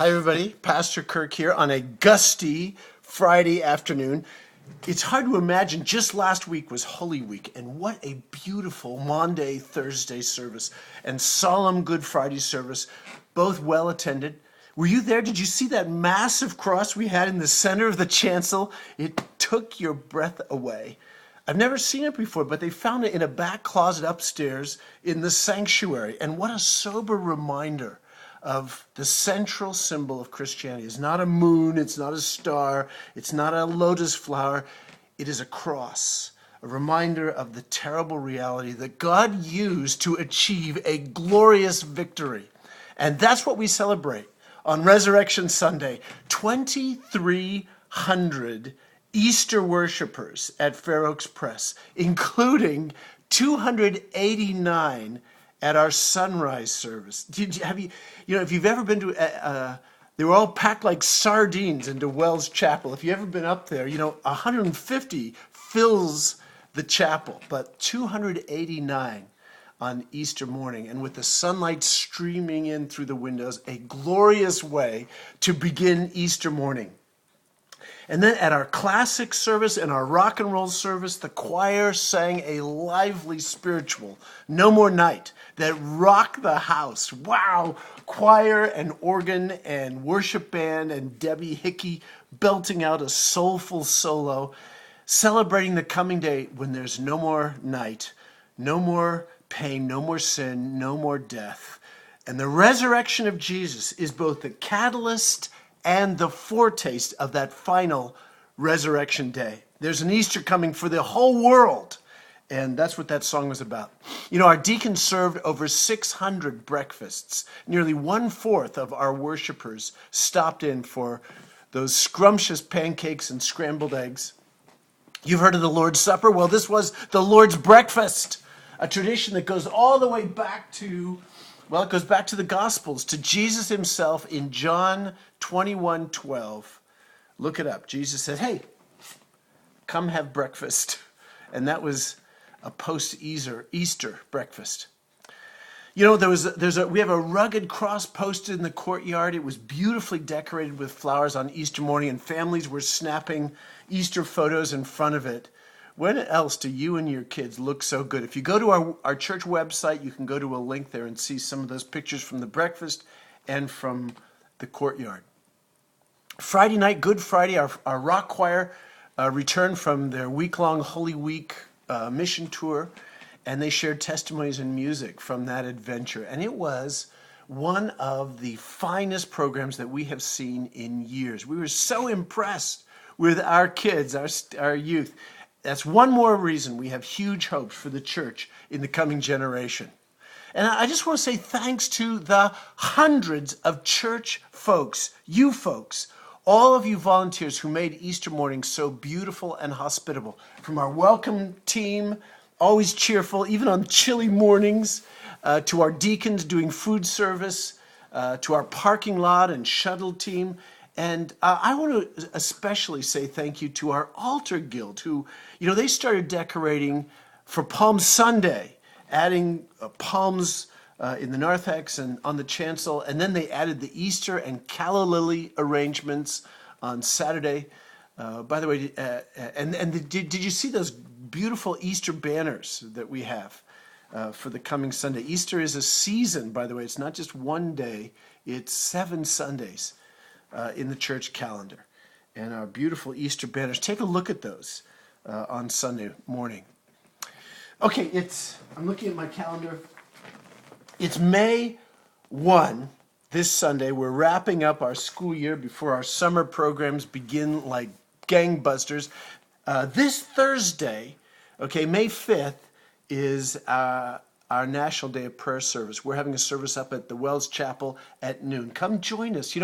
Hi, everybody. Pastor Kirk here on a gusty Friday afternoon. It's hard to imagine. Just last week was Holy Week, and what a beautiful Maundy, Thursday service and solemn Good Friday service, both well attended. Were you there? Did you see that massive cross we had in the center of the chancel? It took your breath away. I've never seen it before, but they found it in a back closet upstairs in the sanctuary. And what a sober reminder of the central symbol of Christianity. It's not a moon, it's not a star, it's not a lotus flower. It is a cross, a reminder of the terrible reality that God used to achieve a glorious victory. And that's what we celebrate on Resurrection Sunday. 2,300 Easter worshipers at Fair Oaks Press, including 289 at our sunrise service. If you've ever been to, they were all packed like sardines into Wells Chapel. If you've ever been up there, 150 fills the chapel, but 289 on Easter morning, and with the sunlight streaming in through the windows, a glorious way to begin Easter morning. And then at our classic service and our rock and roll service, the choir sang a lively spiritual, No More Night, that rocked the house. Wow! Choir and organ and worship band and Debbie Hickey belting out a soulful solo, celebrating the coming day when there's no more night, no more pain, no more sin, no more death. And the resurrection of Jesus is both the catalyst and the foretaste of that final resurrection day. There's an Easter coming for the whole world, and that's what that song was about. Our deacons served over 600 breakfasts. Nearly 1/4 of our worshipers stopped in for those scrumptious pancakes and scrambled eggs. You've heard of the Lord's Supper? Well, this was the Lord's breakfast, a tradition that goes all the way back to it goes back to the Gospels, to Jesus himself in John 21:12. Look it up. Jesus said, "Hey, come have breakfast." And that was a post-Easter breakfast. We have a rugged cross posted in the courtyard. It was beautifully decorated with flowers on Easter morning, and families were snapping Easter photos in front of it. When else do you and your kids look so good? If you go to our church website, you can go to a link there and see some of those pictures from the breakfast and from the courtyard. Friday night, Good Friday, our rock choir returned from their week-long Holy Week mission tour, and they shared testimonies and music from that adventure. And it was one of the finest programs that we have seen in years. We were so impressed with our kids, our youth. That's one more reason we have huge hopes for the church in the coming generation. And I just want to say thanks to the hundreds of church folks, you folks, all of you volunteers who made Easter morning so beautiful and hospitable. From our welcome team, always cheerful, even on chilly mornings, to our deacons doing food service, to our parking lot and shuttle team. And I want to especially say thank you to our altar guild who, they started decorating for Palm Sunday, adding palms in the narthex and on the chancel. And then they added the Easter and calla lily arrangements on Saturday. By the way, did you see those beautiful Easter banners that we have for the coming Sunday? Easter is a season, by the way. It's not just one day. It's 7 Sundays. In the church calendar, and our beautiful Easter banners. Take a look at those on Sunday morning. Okay, I'm looking at my calendar. It's May 1, this Sunday. We're wrapping up our school year before our summer programs begin like gangbusters. This Thursday, May 5th, is our National Day of Prayer service. We're having a service up at the Wells Chapel at noon. Come join us.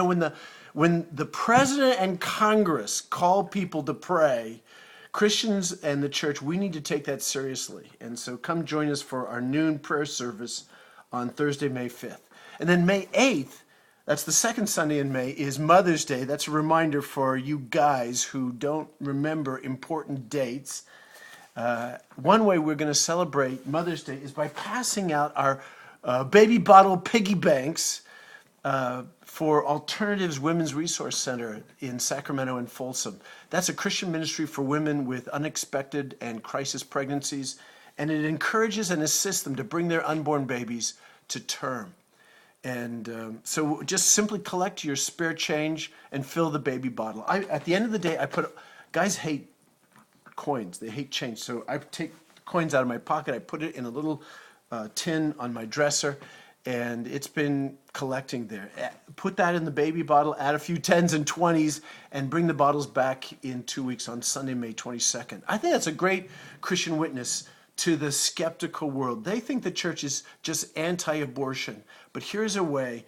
When the president and Congress call people to pray, Christians and the church, we need to take that seriously. And so come join us for our noon prayer service on Thursday, May 5th. And then May 8th, that's the second Sunday in May, is Mother's Day. That's a reminder for you guys who don't remember important dates. One way we're going to celebrate Mother's Day is by passing out our baby bottle piggy banks for Alternatives Women's Resource Center in Sacramento and Folsom. That's a Christian ministry for women with unexpected and crisis pregnancies, and it encourages and assists them to bring their unborn babies to term. And so just simply collect your spare change and fill the baby bottle. At the end of the day, guys hate coins. They hate change. So I take coins out of my pocket. I put it in a little tin on my dresser, and it's been collecting there. Put that in the baby bottle, add a few 10s and 20s, and bring the bottles back in 2 weeks on Sunday, May 22nd. I think that's a great Christian witness to the skeptical world. They think the church is just anti-abortion, but here's a way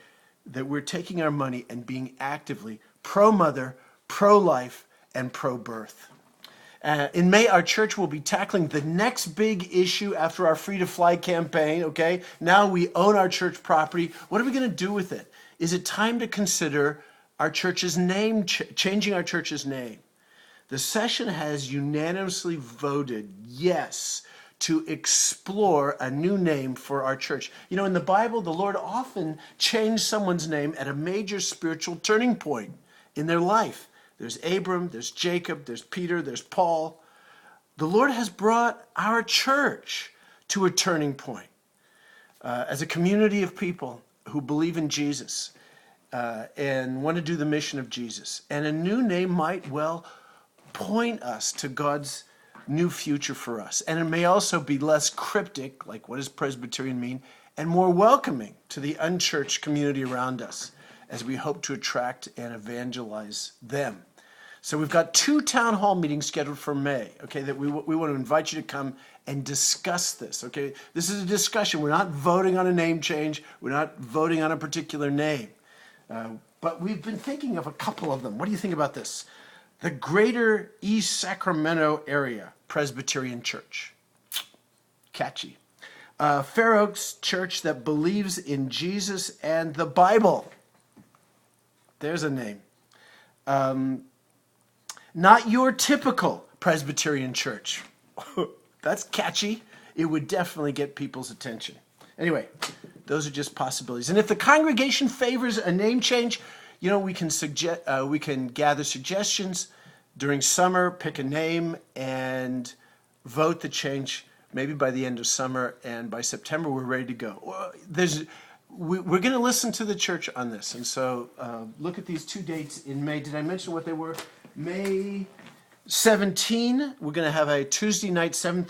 that we're taking our money and being actively pro-mother, pro-life, and pro-birth. In May, our church will be tackling the next big issue after our Free to Fly campaign, okay? Now we own our church property. What are we going to do with it? Is it time to consider our church's name, changing our church's name? The session has unanimously voted yes to explore a new name for our church. You know, in the Bible, the Lord often changed someone's name at a major spiritual turning point in their life. There's Abram, there's Jacob, there's Peter, there's Paul. The Lord has brought our church to a turning point as a community of people who believe in Jesus and want to do the mission of Jesus. And a new name might well point us to God's new future for us. And it may also be less cryptic, like what does Presbyterian mean, and more welcoming to the unchurched community around us as we hope to attract and evangelize them. So we've got 2 town hall meetings scheduled for May, okay, that we want to invite you to come and discuss this, okay? This is a discussion. We're not voting on a name change. We're not voting on a particular name. But we've been thinking of a couple of them. What do you think about this? The Greater East Sacramento Area Presbyterian Church. Catchy. Fair Oaks Church that believes in Jesus and the Bible. There's a name. Not Your Typical Presbyterian Church. That's catchy. It would definitely get people's attention. Anyway, those are just possibilities. And if the congregation favors a name change, you know, we can gather suggestions during summer, pick a name, and vote the change maybe by the end of summer, and by September we're ready to go. We're going to listen to the church on this, and so look at these 2 dates in May. Did I mention what they were? May 17, we're going to have a Tuesday night 7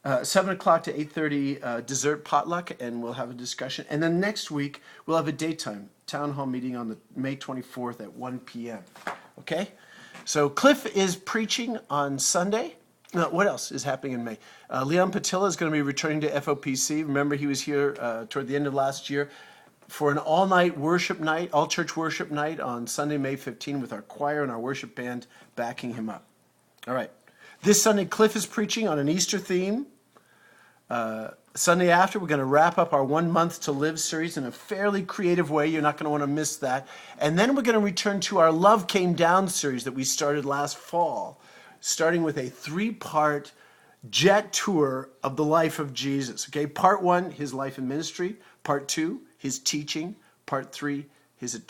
o'clock to 8:30 dessert potluck, and we'll have a discussion. And then next week we'll have a daytime town hall meeting on the May 24th at 1 p.m. Okay? So Cliff is preaching on Sunday. What else is happening in May? Leon Patilla is going to be returning to FOPC. Remember, he was here toward the end of last year for an all-night worship night, all-church worship night on Sunday, May 15, with our choir and our worship band backing him up. All right. This Sunday, Cliff is preaching on an Easter theme. Sunday after, we're going to wrap up our 1 Month to Live series in a fairly creative way. You're not going to want to miss that. And then we're going to return to our Love Came Down series that we started last fall, starting with a 3-part jet tour of the life of Jesus. Okay, part 1, his life and ministry. Part 2, his teaching. Part 3, his atonement.